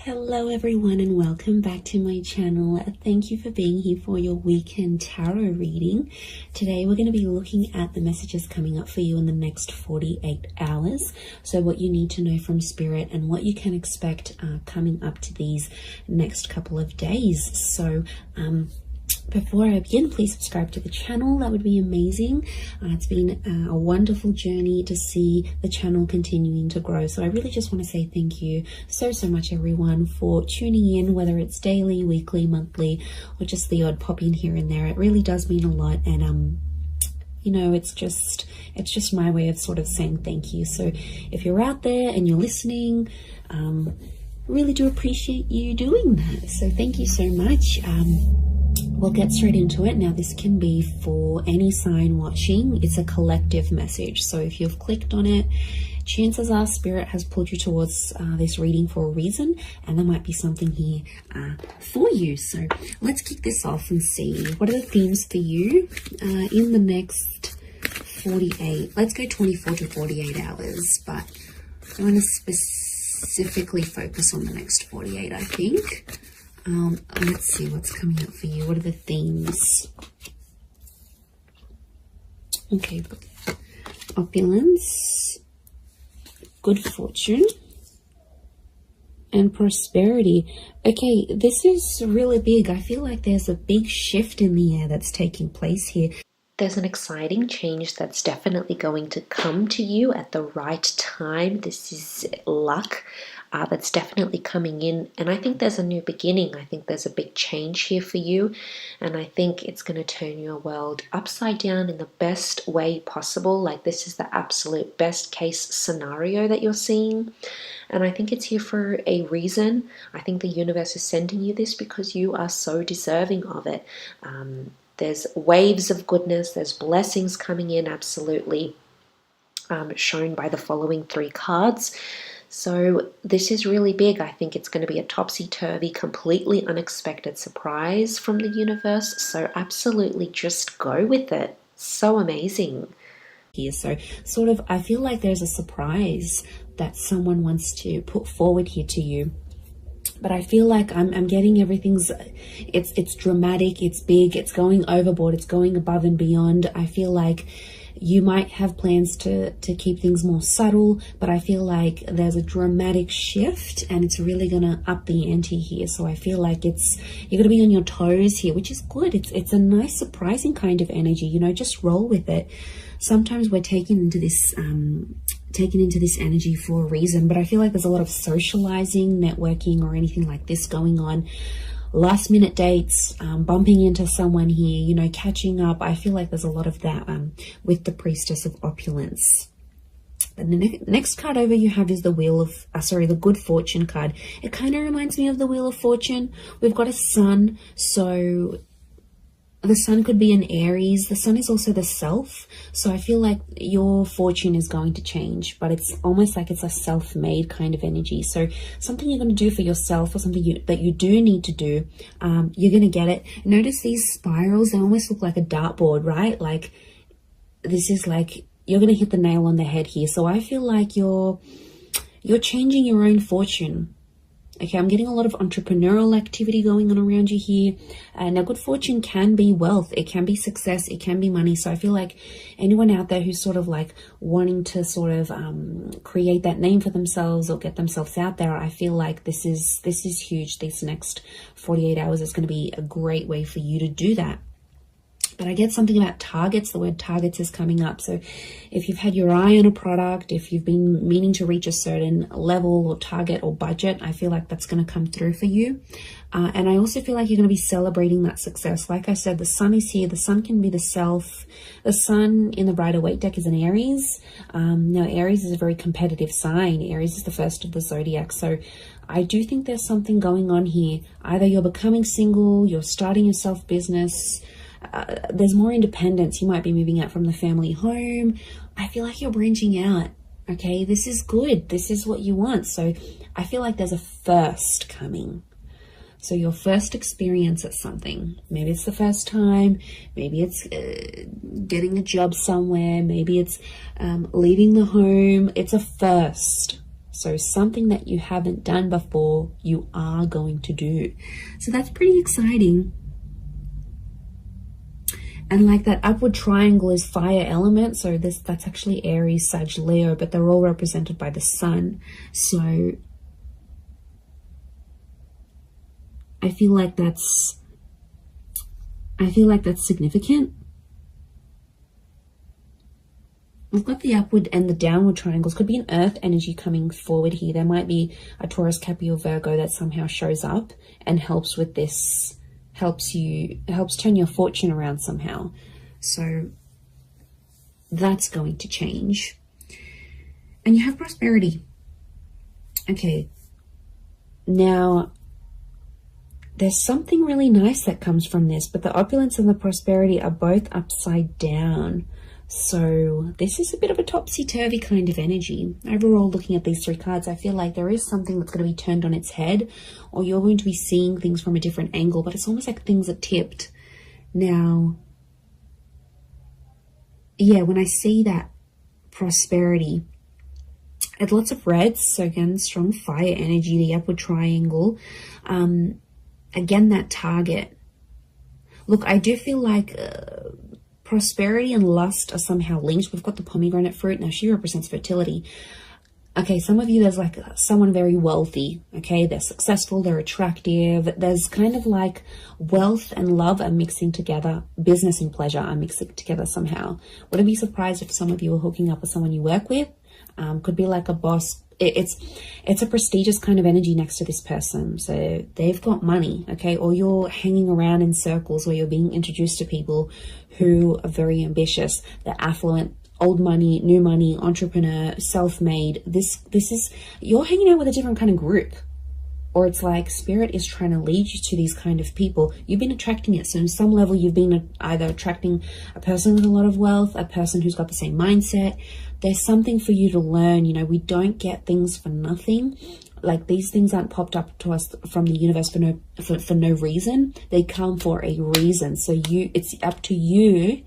Hello everyone and welcome back to my channel. Thank you for being here for your weekend tarot reading. Today we're going to be looking at the messages coming up for you in the next 48 hours. So what you need to know from Spirit and what you can expect coming up to these next couple of days. So before I begin, please subscribe to the channel. That would be amazing. It's been a wonderful journey to see the channel continuing to grow. So I really just want to say thank you so much, everyone, for tuning in, whether it's daily, weekly, monthly, or just the odd pop in here and there. It really does mean a lot. And you know, it's just my way of sort of saying thank you. So if you're out there and you're listening, really do appreciate you doing that. So thank you so much. We'll get straight into it. Now, this can be for any sign watching. It's a collective message. So if you've clicked on it, chances are Spirit has pulled you towards this reading for a reason, and there might be something here for you. So let's kick this off and see what are the themes for you in the next 48. Let's go 24 to 48 hours, but I want to specifically focus on the next 48, I think. Let's see what's coming up for you. What are the themes? Okay, opulence, good fortune, and prosperity. Okay, this is really big. I feel like there's a big shift in the air that's taking place here. There's an exciting change that's definitely going to come to you at the right time. This is luck. That's definitely coming in, and I think there's a new beginning. I think there's a big change here for you, and I think it's going to turn your world upside down in the best way possible. Like, this is the absolute best case scenario that you're seeing, and I think it's here for a reason. I think the universe is sending you this because you are so deserving of it. There's waves of goodness, there's blessings coming in, absolutely, shown by the following three cards. So this is really big. I think it's going to be a topsy-turvy, completely unexpected surprise from the universe. So absolutely just go with it. So amazing. Here, so sort of, I feel like there's a surprise that someone wants to put forward here to you. But I feel like I'm getting everything's, it's dramatic, it's big, it's going overboard, it's going above and beyond. I feel like you might have plans to keep things more subtle, but I feel like there's a dramatic shift and it's really going to up the ante here. So I feel like you're going to be on your toes here, which is good. It's a nice, surprising kind of energy, you know, just roll with it. Sometimes we're taken into this energy for a reason, but I feel like there's a lot of socializing, networking, or anything like this going on. Last minute dates, bumping into someone here, you know, catching up. I feel like there's a lot of that with the Priestess of Opulence. And the next card over you have is the Wheel of, the Good Fortune card. It kind of reminds me of the Wheel of Fortune. We've got a sun, so the sun could be an Aries. The sun is also the self. So I feel like your fortune is going to change, but it's almost like it's a self-made kind of energy. So something you're going to do for yourself, or something that you do need to do, you're going to get it. Notice these spirals, they almost look like a dartboard, right? Like, this is like, you're going to hit the nail on the head here. So I feel like you're changing your own fortune. Okay, I'm getting a lot of entrepreneurial activity going on around you here. Now, good fortune can be wealth. It can be success. It can be money. So I feel like anyone out there who's sort of like wanting to sort of create that name for themselves or get themselves out there, I feel like this is huge. These next 48 hours is going to be a great way for you to do that. But I get something about targets. The word targets is coming up. So if you've had your eye on a product, if you've been meaning to reach a certain level or target or budget, I feel like that's going to come through for you. And I also feel like you're going to be celebrating that success. Like I said, the sun is here. The sun can be the self. The sun in the Rider-Waite deck is an Aries. Now, Aries is a very competitive sign. Aries is the first of the zodiac. So I do think there's something going on here. Either you're becoming single, you're starting your self-business, there's more independence. You might be moving out from the family home. I feel like you're branching out. Okay, this is good. This is what you want. So I feel like there's a first coming. So your first experience at something, maybe it's the first time, maybe it's getting a job somewhere, maybe it's leaving the home. It's a first. So something that you haven't done before, you are going to do. So that's pretty exciting. And like that upward triangle is fire element. So that's actually Aries, Sag, Leo, but they're all represented by the sun. So I feel like that's significant. We've got the upward and the downward triangles. Could be an earth energy coming forward here. There might be a Taurus, Capricorn, Virgo that somehow shows up and helps with this, helps turn your fortune around somehow. So that's going to change. And you have prosperity. Okay. Now, there's something really nice that comes from this, but the opulence and the prosperity are both upside down. So this is a bit of a topsy-turvy kind of energy. Overall, looking at these three cards, I feel like there is something that's going to be turned on its head, or you're going to be seeing things from a different angle, but it's almost like things are tipped. Now, yeah, when I see that prosperity, it's lots of reds. So again, strong fire energy, the upward triangle. Again, that target. Look, I do feel like prosperity and lust are somehow linked. We've got the pomegranate fruit. Now, she represents fertility. Okay, some of you, there's like someone very wealthy. Okay, they're successful, they're attractive. There's kind of like wealth and love are mixing together. Business and pleasure are mixing together somehow. Wouldn't be surprised if some of you are hooking up with someone you work with. Could be like a boss. It's a prestigious kind of energy next to this person. So they've got money, okay? Or you're hanging around in circles where you're being introduced to people who are very ambitious. They're affluent, old money, new money, entrepreneur, self-made. This is, you're hanging out with a different kind of group. Or it's like spirit is trying to lead you to these kind of people. You've been attracting it. So on some level, you've been either attracting a person with a lot of wealth, a person who's got the same mindset. There's something for you to learn. You know, we don't get things for nothing. Like, these things aren't popped up to us from the universe for no reason. They come for a reason. So it's up to you,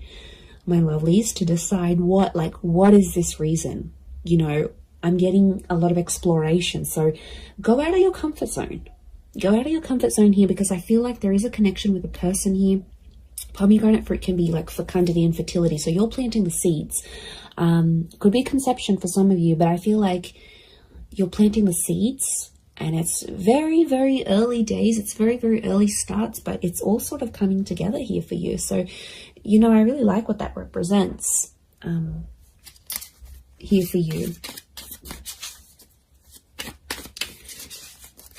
my lovelies, to decide what is this reason? You know, I'm getting a lot of exploration. So go out of your comfort zone. Go out of your comfort zone here, because I feel like there is a connection with a person here. Pomegranate fruit can be like fecundity and fertility. So you're planting the seeds. Could be conception for some of you, but I feel like you're planting the seeds, and it's very, very early days. It's very, very early starts, but it's all sort of coming together here for you. So, you know, I really like what that represents here for you.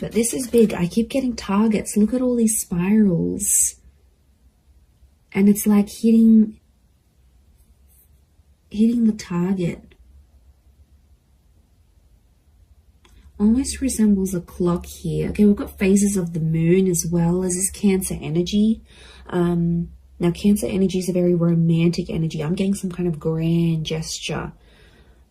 But this is big. I keep getting targets. Look at all these spirals. And it's like hitting the target. Almost resembles a clock here. Okay, we've got phases of the moon as well as this Cancer energy. Now, Cancer energy is a very romantic energy. I'm getting some kind of grand gesture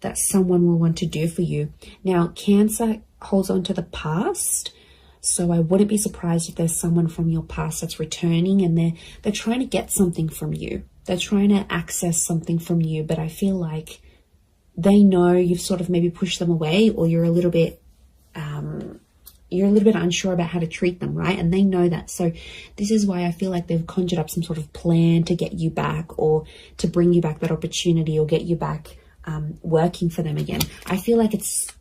that someone will want to do for you. Now, Cancer holds on to the past. So I wouldn't be surprised if there's someone from your past that's returning, and they're trying to get something from you. They're trying to access something from you, but I feel like they know you've sort of maybe pushed them away, or you're a little bit unsure about how to treat them, right? And they know that. So this is why I feel like they've conjured up some sort of plan to get you back, or to bring you back that opportunity, or get you back working for them again. I feel like it's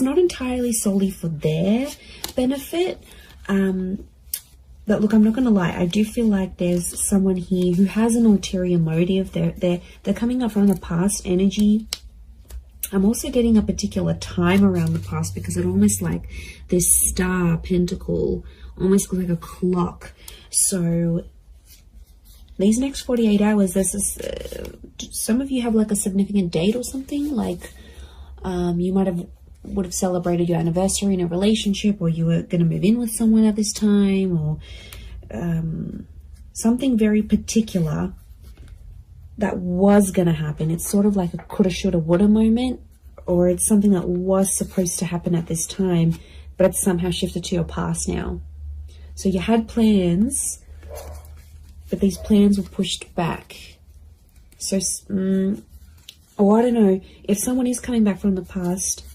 not entirely solely for their benefit. But look, I'm not going to lie. I do feel like there's someone here who has an ulterior motive. They're coming up from the past energy. I'm also getting a particular time around the past, because it almost like this star pentacle, almost like a clock. So these next 48 hours, there's this, some of you have like a significant date or something. Like you would have celebrated your anniversary in a relationship, or you were going to move in with someone at this time, or something very particular that was going to happen. It's sort of like a coulda, shoulda, woulda moment, or it's something that was supposed to happen at this time, but it's somehow shifted to your past now. So you had plans, but these plans were pushed back. So, I don't know, if someone is coming back from the past,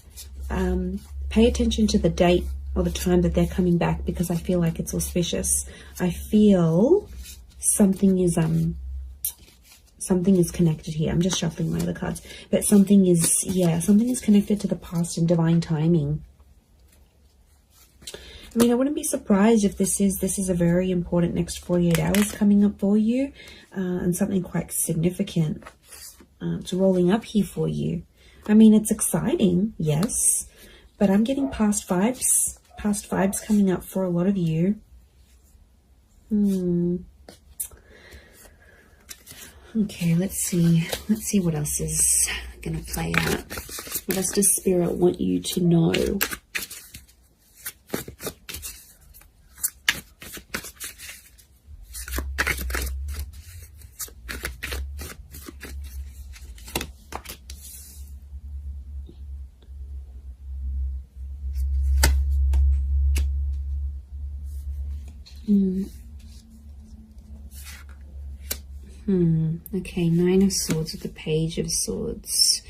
Pay attention to the date or the time that they're coming back, because I feel like it's auspicious. I feel something is connected here. I'm just shuffling my other cards, but something is connected to the past and divine timing. I mean, I wouldn't be surprised if this is a very important next 48 hours coming up for you, and something quite significant it's rolling up here for you. I mean, it's exciting, yes, but I'm getting past vibes coming up for a lot of you. Okay, let's see what else is gonna play out. What else does Spirit want you to know? Okay, Nine of Swords with the Page of Swords.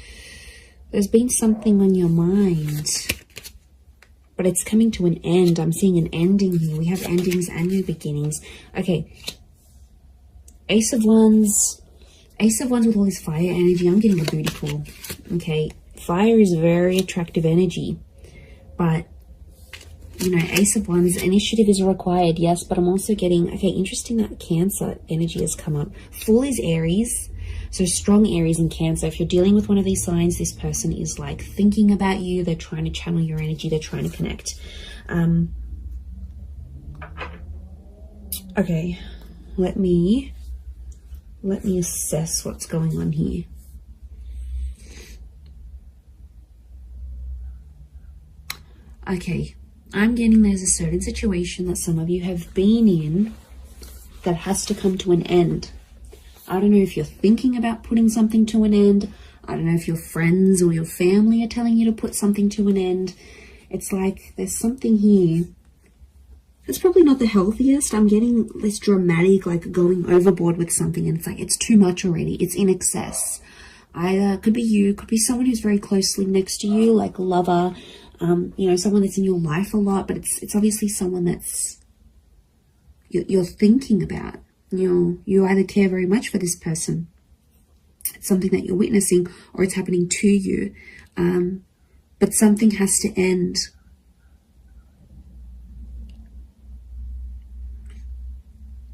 There's been something on your mind, but it's coming to an end. I'm seeing an ending here. We have endings and new beginnings. Okay, Ace of Wands with all this fire energy. I'm getting a booty call. Okay, fire is very attractive energy, but you know, Ace of Wands, initiative is required, yes, but I'm also getting, okay, interesting that Cancer energy has come up. Fool is Aries, so strong Aries and Cancer. If you're dealing with one of these signs, this person is like thinking about you. They're trying to channel your energy. They're trying to connect. Okay, let me assess what's going on here. Okay. I'm getting there's a certain situation that some of you have been in that has to come to an end. I don't know if you're thinking about putting something to an end. I don't know if your friends or your family are telling you to put something to an end. It's like there's something here. It's probably not the healthiest. I'm getting this dramatic, like going overboard with something, and it's like it's too much already. It's in excess. Either could be you, could be someone who's very closely next to you, like a lover, you know, someone that's in your life a lot, but it's obviously someone that's you're thinking about. You either care very much for this person, it's something that you're witnessing, or it's happening to you, but something has to end.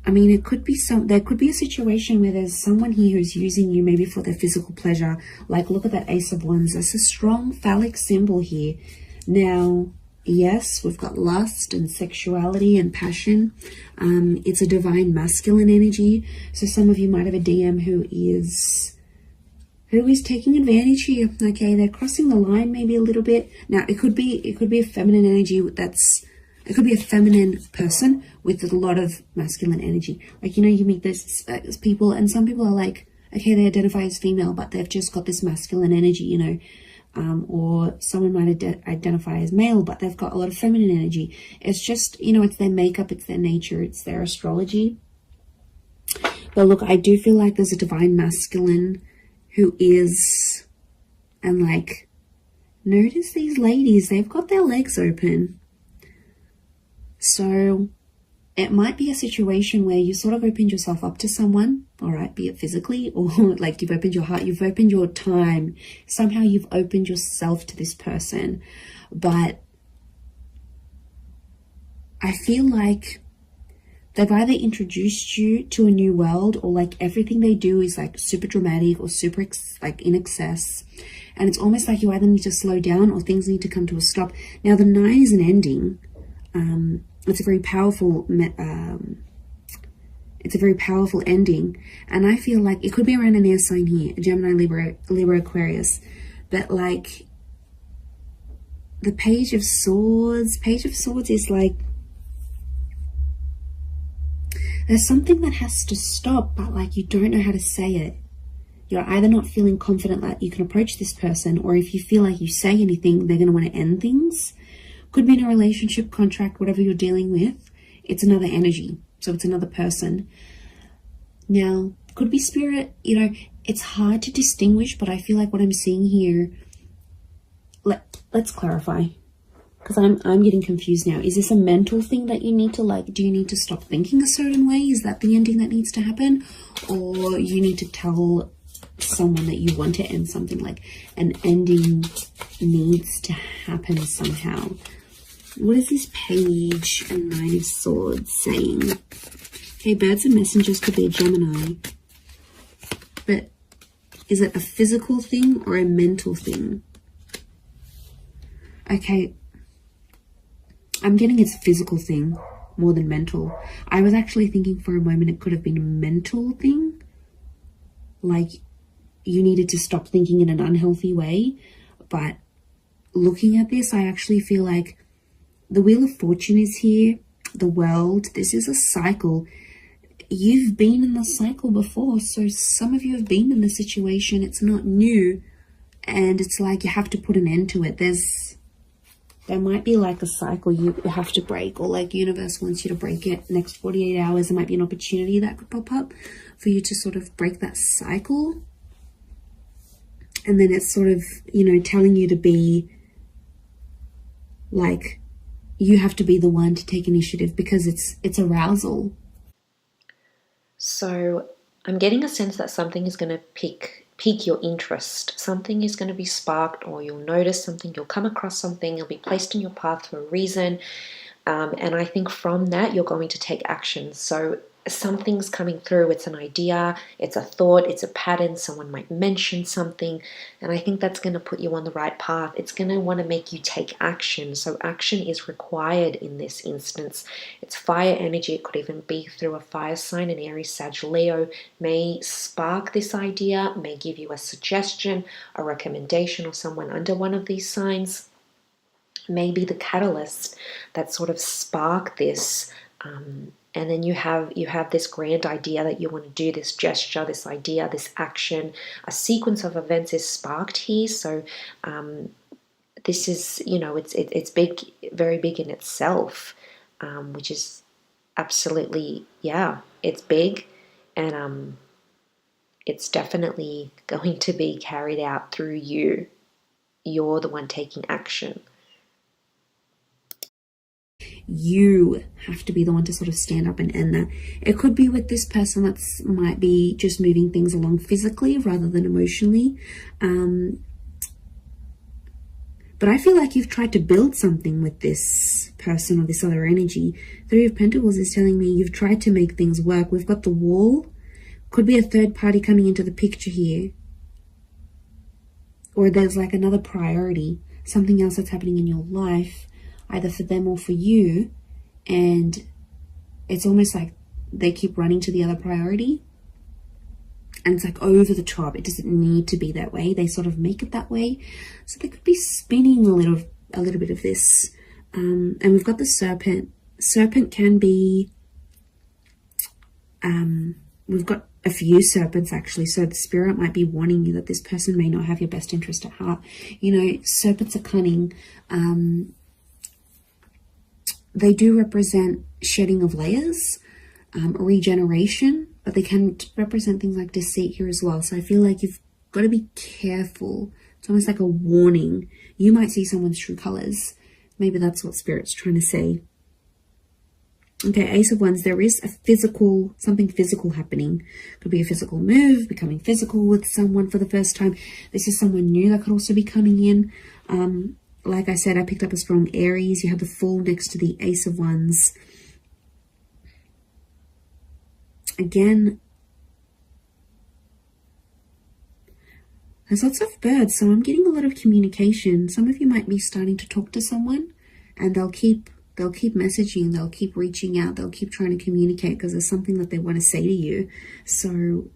I mean, it could be there could be a situation where there's someone here who's using you maybe for their physical pleasure. Like, look at that Ace of Wands. That's a strong phallic symbol here. Now, yes, we've got lust and sexuality and passion. It's a divine masculine energy. So some of you might have a DM who is taking advantage here. Okay, they're crossing the line maybe a little bit. Now, it could be a feminine energy it could be a feminine person with a lot of masculine energy. Like, you know, you meet those people, and some people are like, okay, they identify as female, but they've just got this masculine energy, you know. Or someone might identify as male, but they've got a lot of feminine energy. It's just, you know, it's their makeup, it's their nature, it's their astrology. But look, I do feel like there's a divine masculine who is, and like, notice these ladies, they've got their legs open. So it might be a situation where you sort of opened yourself up to someone, all right, be it physically or like you've opened your heart, you've opened your time. Somehow you've opened yourself to this person. But I feel like they've either introduced you to a new world, or like everything they do is like super dramatic or super like in excess. And it's almost like you either need to slow down or things need to come to a stop. Now, the 9 is an ending. It's a very powerful ending, and I feel like it could be around an air sign here, Gemini, Libra, Aquarius, but like the Page of Swords is like there's something that has to stop, but like you don't know how to say it. You're either not feeling confident that you can approach this person, or if you feel like you say anything, they're going to want to end things. Could be in a relationship, contract, whatever you're dealing with. It's another energy. So it's another person. Now, could be spirit. You know, it's hard to distinguish, but I feel like what I'm seeing here, let's clarify, because I'm getting confused now. Is this a mental thing that you need to, like, do you need to stop thinking a certain way? Is that the ending that needs to happen? Or you need to tell someone that you want to end something, like an ending needs to happen somehow? What is this page and Nine of Swords saying? Okay, birds and messengers could be a Gemini. But is it a physical thing or a mental thing? Okay, I'm getting it's a physical thing more than mental. I was actually thinking for a moment it could have been a mental thing. Like you needed to stop thinking in an unhealthy way. But looking at this, I actually feel like the Wheel of Fortune is here. The World. This is a cycle. You've been in the cycle before. So some of you have been in the situation. It's not new. And it's like you have to put an end to it. There might be like a cycle you have to break, or like universe wants you to break it. Next 48 hours, there might be an opportunity that could pop up for you to sort of break that cycle. And then it's sort of, you know, telling you to be like, you have to be the one to take initiative because it's arousal. So I'm getting a sense that something is going to pique your interest. Something is going to be sparked, or you'll notice something, you'll come across something, it'll be placed in your path for a reason. And I think from that, you're going to take action. So something's coming through. It's an idea, it's a thought, it's a pattern. Someone might mention something, and I think that's going to put you on the right path. It's going to want to make you take action. So action is required in this instance. It's fire energy. It could even be through a fire sign. An Aries, Sag, Leo may spark this idea, may give you a suggestion, a recommendation, or someone under one of these signs may be the catalyst that sort of spark this. And then you have this grand idea that you want to do, this gesture, this idea, this action. A sequence of events is sparked here. So this is, you know, it's big, very big in itself, which is absolutely, yeah, it's big, and it's definitely going to be carried out through you. You're the one taking action. You have to be the one to sort of stand up and end that. It could be with this person that might be just moving things along physically rather than emotionally. But I feel like you've tried to build something with this person or this other energy. Three of Pentacles is telling me you've tried to make things work. We've got the Wall. Could be a third party coming into the picture here. Or there's like another priority, something else that's happening in your life, either for them or for you, and it's almost like they keep running to the other priority, and it's like over the top. It doesn't need to be that way. They sort of make it that way. So they could be spinning a little bit of this. And we've got the Serpent. Serpent can be, we've got a few serpents actually, so the spirit might be warning you that this person may not have your best interest at heart. You know, serpents are cunning. They do represent shedding of layers, regeneration, but they can represent things like deceit here as well. So I feel like you've got to be careful. It's almost like a warning. You might see someone's true colors. Maybe that's what Spirit's trying to say. Okay, Ace of Wands, there is something physical happening. Could be a physical move, becoming physical with someone for the first time. This is someone new that could also be coming in. Like I said, I picked up a strong Aries. You have the Fool next to the Ace of Wands. Again, there's lots of birds, so I'm getting a lot of communication. Some of you might be starting to talk to someone, and they'll keep messaging, they'll keep reaching out, they'll keep trying to communicate because there's something that they want to say to you. So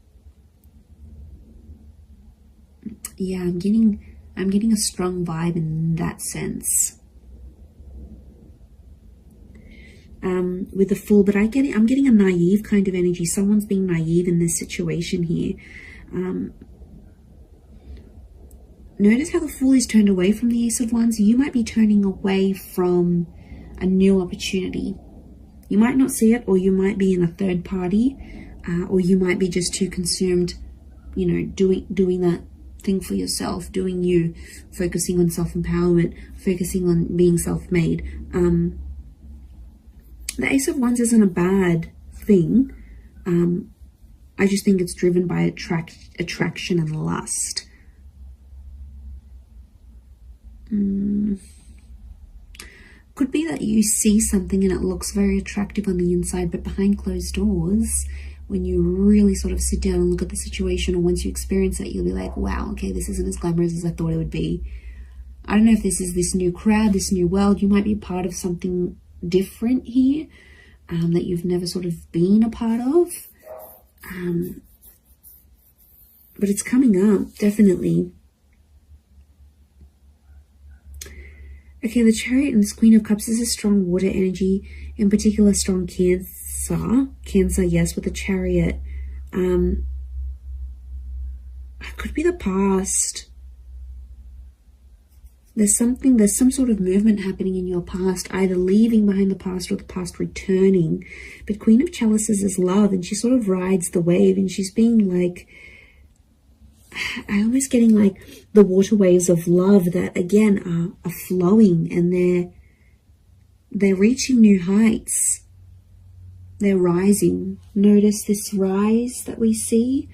yeah, I'm getting a strong vibe in that sense. With the Fool, but I'm getting a naive kind of energy. Someone's being naive in this situation here. Notice how the Fool is turned away from the Ace of Wands. You might be turning away from a new opportunity. You might not see it, or you might be in a third party, or you might be just too consumed, you know, doing that thing for yourself, doing you, focusing on self-empowerment, focusing on being self-made. The Ace of Wands isn't a bad thing. I just think it's driven by attraction and lust. Could be that you see something and it looks very attractive on the inside, but behind closed doors, when you really sort of sit down and look at the situation, or once you experience it, you'll be like, wow, okay, this isn't as glamorous as I thought it would be. I don't know if this is this new crowd, this new world. You might be part of something different here that you've never sort of been a part of. But it's coming up, definitely. Okay, the Chariot and this Queen of Cups is a strong water energy, in particular strong Cancer. Cancer, yes, with the Chariot. It could be the past. There's some sort of movement happening in your past, either leaving behind the past or the past returning. But Queen of Chalices is love, and she sort of rides the wave, and she's being like, I'm almost getting like the water waves of love that again are flowing, and they're reaching new heights. They're rising. Notice this rise that we see.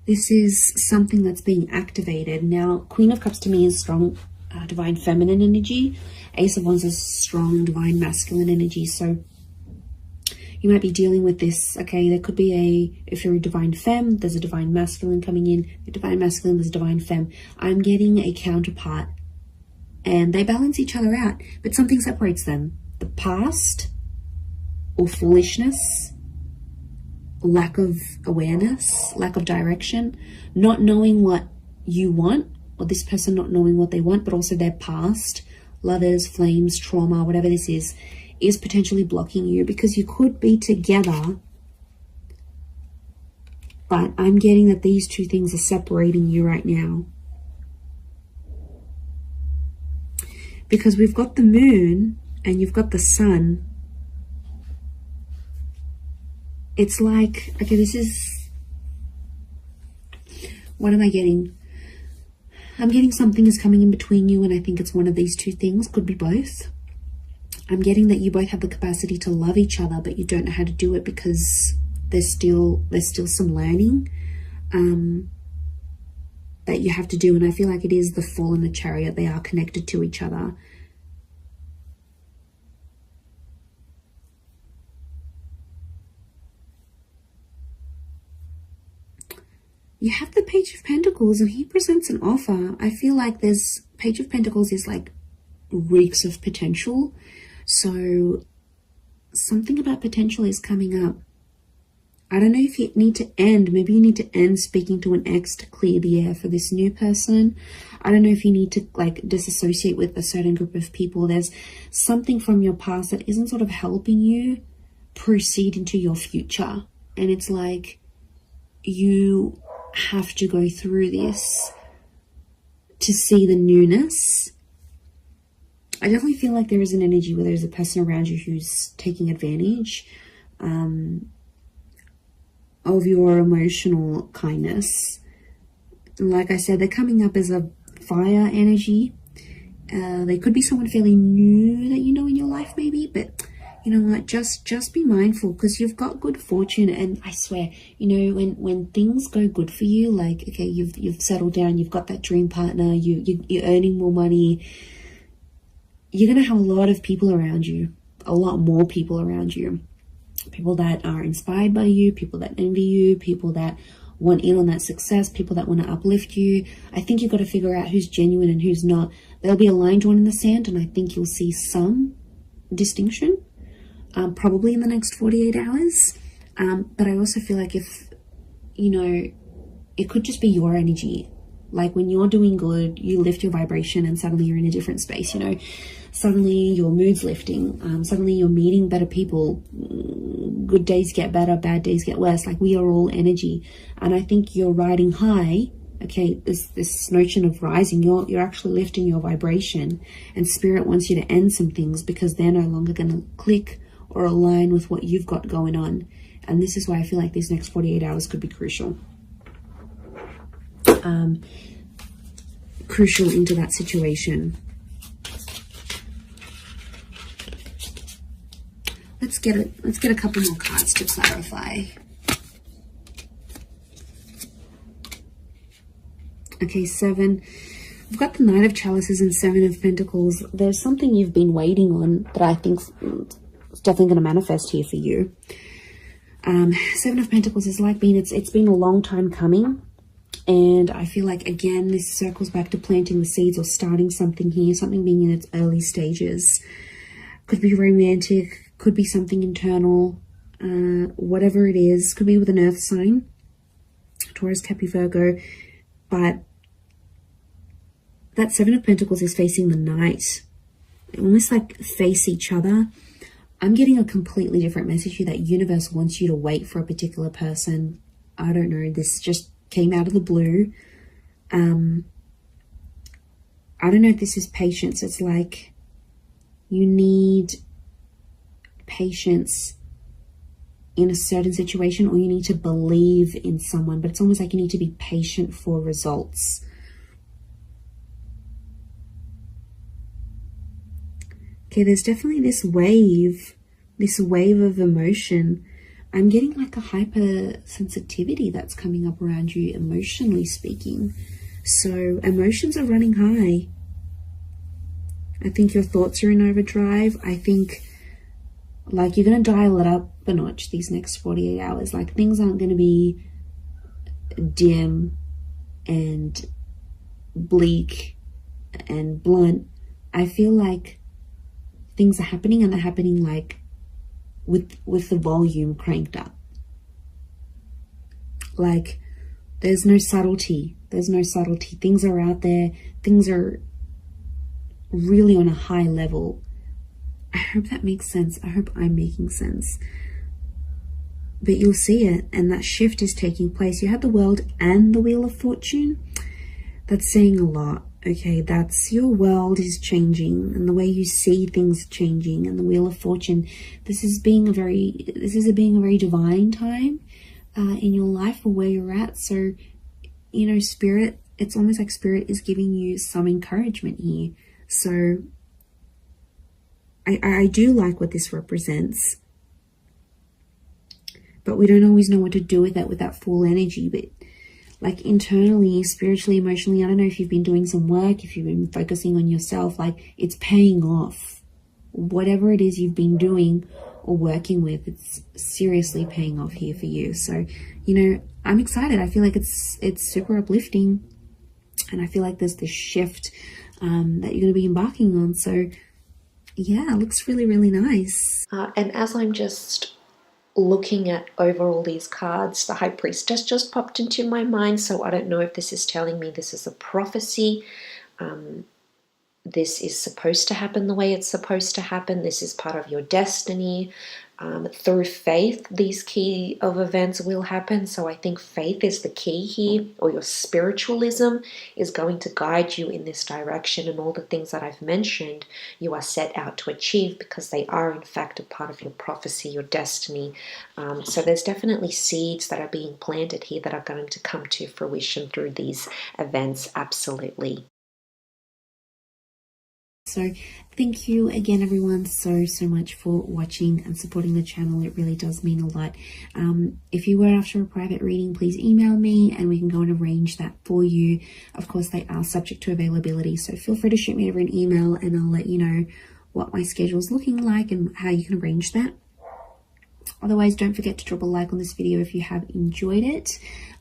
This is something that's being activated. Now, Queen of Cups to me is strong divine feminine energy. Ace of Wands is strong divine masculine energy. So you might be dealing with this. Okay, there could be if you're a divine femme, there's a divine masculine coming in. A divine masculine, there's a divine femme. I'm getting a counterpart, and they balance each other out, but something separates them. The past, or foolishness, lack of awareness, lack of direction, not knowing what you want, or this person not knowing what they want, but also their past, lovers, flames, trauma, whatever this is potentially blocking you, because you could be together, but I'm getting that these two things are separating you right now. Because we've got the moon and you've got the sun. It's like, okay, this is, what am I getting? I'm getting something is coming in between you, and I think it's one of these two things, could be both. I'm getting that you both have the capacity to love each other, but you don't know how to do it because there's still some learning that you have to do. And I feel like it is the Fool and the Chariot. They are connected to each other. You have the Page of Pentacles, and he presents an offer. I feel like there's Page of Pentacles is like reeks of potential. So something about potential is coming up. I don't know if you need to end. Maybe you need to end speaking to an ex to clear the air for this new person. I don't know if you need to like disassociate with a certain group of people. There's something from your past that isn't sort of helping you proceed into your future. And it's like you have to go through this to see the newness. I definitely feel like there is an energy where there's a person around you who's taking advantage of your emotional kindness. Like I said, they're coming up as a fire energy. They could be someone fairly new that you know in your life maybe, but you know what, just be mindful, because you've got good fortune. And I swear, you know, when things go good for you, like, okay, you've settled down, you've got that dream partner, you're earning more money, you're going to have a lot of people around you, a lot more people around you. People that are inspired by you, people that envy you, people that want in on that success, people that want to uplift you. I think you've got to figure out who's genuine and who's not. There'll be a line drawn in the sand, and I think you'll see some distinction, probably in the next 48 hours. But I also feel like if, you know, it could just be your energy. Like when you're doing good, you lift your vibration and suddenly you're in a different space, you know. Suddenly your mood's lifting. Suddenly you're meeting better people. Good days get better, bad days get worse. Like we are all energy. And I think you're riding high. Okay, this notion of rising, you're actually lifting your vibration. And Spirit wants you to end some things because they're no longer going to click or align with what you've got going on. And this is why I feel like these next 48 hours could be crucial. crucial into that situation. Let's get a couple more cards to clarify. Okay, 7. I've got the Knight of Chalices and 7 of Pentacles. There's something you've been waiting on that I think is definitely going to manifest here for you. 7 of Pentacles is like it's been a long time coming. And I feel like, again, this circles back to planting the seeds or starting something here, something being in its early stages. Could be romantic, could be something internal, whatever it is. Could be with an earth sign, Taurus, Capricorn, Virgo. But that 7 of Pentacles is facing the Knight. They almost like face each other. I'm getting a completely different message here that universe wants you to wait for a particular person. I don't know. This just came out of the blue. I don't know if this is patience. It's like you need patience in a certain situation, or you need to believe in someone, but it's almost like you need to be patient for results. Okay, there's definitely this wave of emotion. I'm getting like a hypersensitivity that's coming up around you, emotionally speaking. So emotions are running high. I think your thoughts are in overdrive. I think like you're going to dial it up a notch these next 48 hours. Like things aren't going to be dim and bleak and blunt. I feel like things are happening, and they're happening like with the volume cranked up. Like there's no subtlety. Things are out there. Things are really on a high level. I hope that makes sense. I hope I'm making sense. But you'll see it, and that shift is taking place. You have the World and the Wheel of Fortune. That's saying a lot. Okay, that's your world is changing, and the way you see things changing, and the Wheel of Fortune. This is being a very divine time in your life, or where you're at. So, you know, Spirit. It's almost like Spirit is giving you some encouragement here. So, I do like what this represents, but we don't always know what to do with that full energy. But like internally, spiritually, emotionally, I don't know if you've been doing some work, if you've been focusing on yourself, like it's paying off. Whatever it is you've been doing or working with, it's seriously paying off here for you. So, you know, I'm excited. I feel like it's super uplifting, and I feel like there's this shift that you're going to be embarking on. So yeah, it looks really, really nice. And as I'm just looking at over all these cards, the High Priestess just popped into my mind. So I don't know if this is telling me this is a prophecy. This is supposed to happen the way it's supposed to happen. This is part of your destiny. Through faith, these key of events will happen. So I think faith is the key here, or your spiritualism is going to guide you in this direction. And all the things that I've mentioned, you are set out to achieve because they are in fact a part of your prophecy, your destiny. So there's definitely seeds that are being planted here that are going to come to fruition through these events. Absolutely. So thank you again, everyone, so much for watching and supporting the channel. It really does mean a lot. If you were after a private reading, please email me and we can go and arrange that for you. Of course, they are subject to availability, so feel free to shoot me over an email and I'll let you know what my schedule is looking like and how you can arrange that. Otherwise, don't forget to drop a like on this video if you have enjoyed it.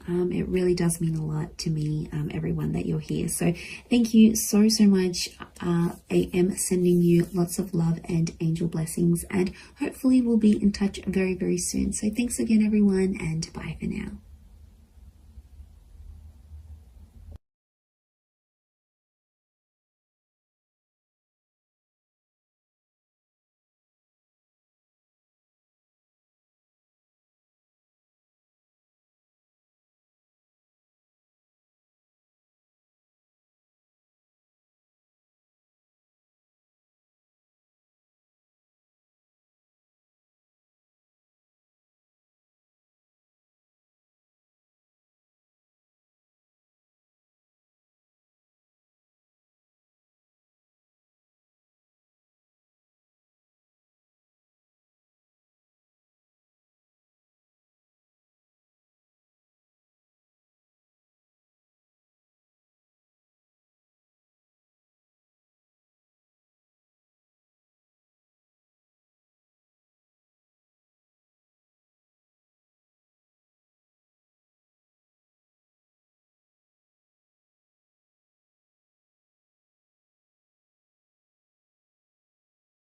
It really does mean a lot to me, everyone, that you're here. So thank you so much. I am sending you lots of love and angel blessings, and hopefully we'll be in touch very, very soon. So thanks again, everyone, and bye for now.